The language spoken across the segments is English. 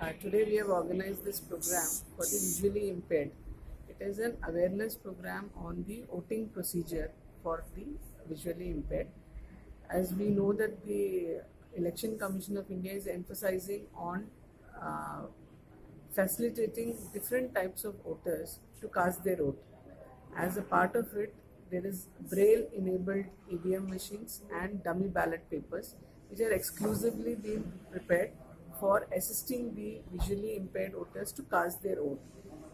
Today we have organized this program for the visually impaired. It is an awareness program on the voting procedure for the visually impaired. As we know that the Election Commission of India is emphasizing on uh, facilitating different types of voters to cast their vote. As a part of it, there is Braille enabled EVM machines and dummy ballot papers which are exclusively being prepared for assisting the visually impaired voters to cast their vote.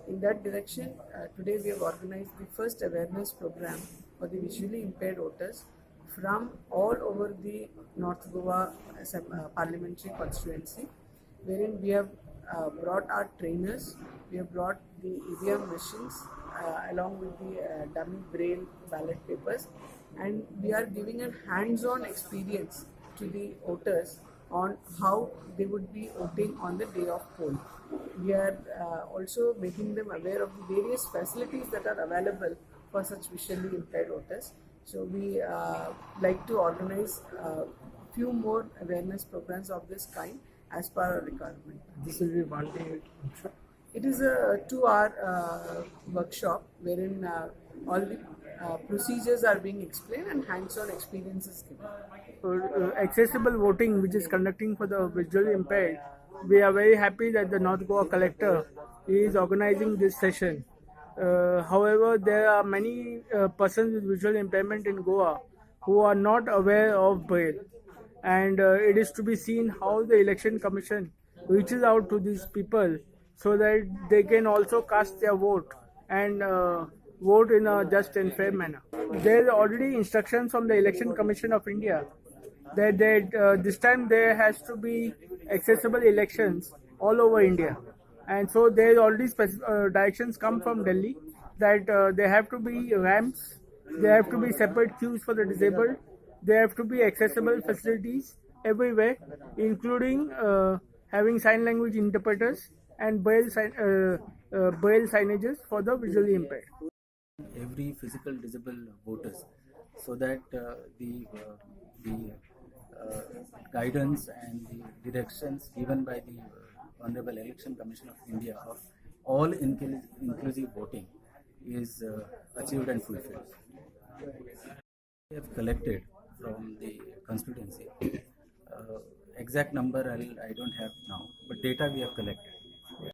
In that direction, today we have organized the first awareness program for the visually impaired voters from all over the North Goa parliamentary constituency, wherein we have brought our trainers, we have brought the EVM machines along with the dummy braille ballot papers, and we are giving a hands-on experience to the voters on how they would be voting on the day of poll. We are also making them aware of the various facilities that are available for such visually impaired voters. So we like to organize few more awareness programs of this kind as per our requirement. This will be one day workshop. It is a 2-hour workshop wherein all the procedures are being explained and hands-on experience is given. Accessible voting, which is conducting for the visually impaired, we are very happy that the North Goa collector is organizing this session. However, there are many persons with visual impairment in Goa who are not aware of Braille, and it is to be seen how the Election Commission reaches out to these people so that they can also cast their vote and vote in a just and fair manner. There are already instructions from the Election Commission of India that this time there has to be accessible elections all over India, and so there is already directions come from Delhi that there have to be ramps, there have to be separate queues for the disabled, there have to be accessible facilities everywhere, including having sign language interpreters and braille signages for the visually impaired. Every physical disabled voters, so that the guidance and the directions given by the Honorable Election Commission of India of all inclusive voting is achieved and fulfilled. We have collected from the constituency exact number I don't have now, but data we have collected.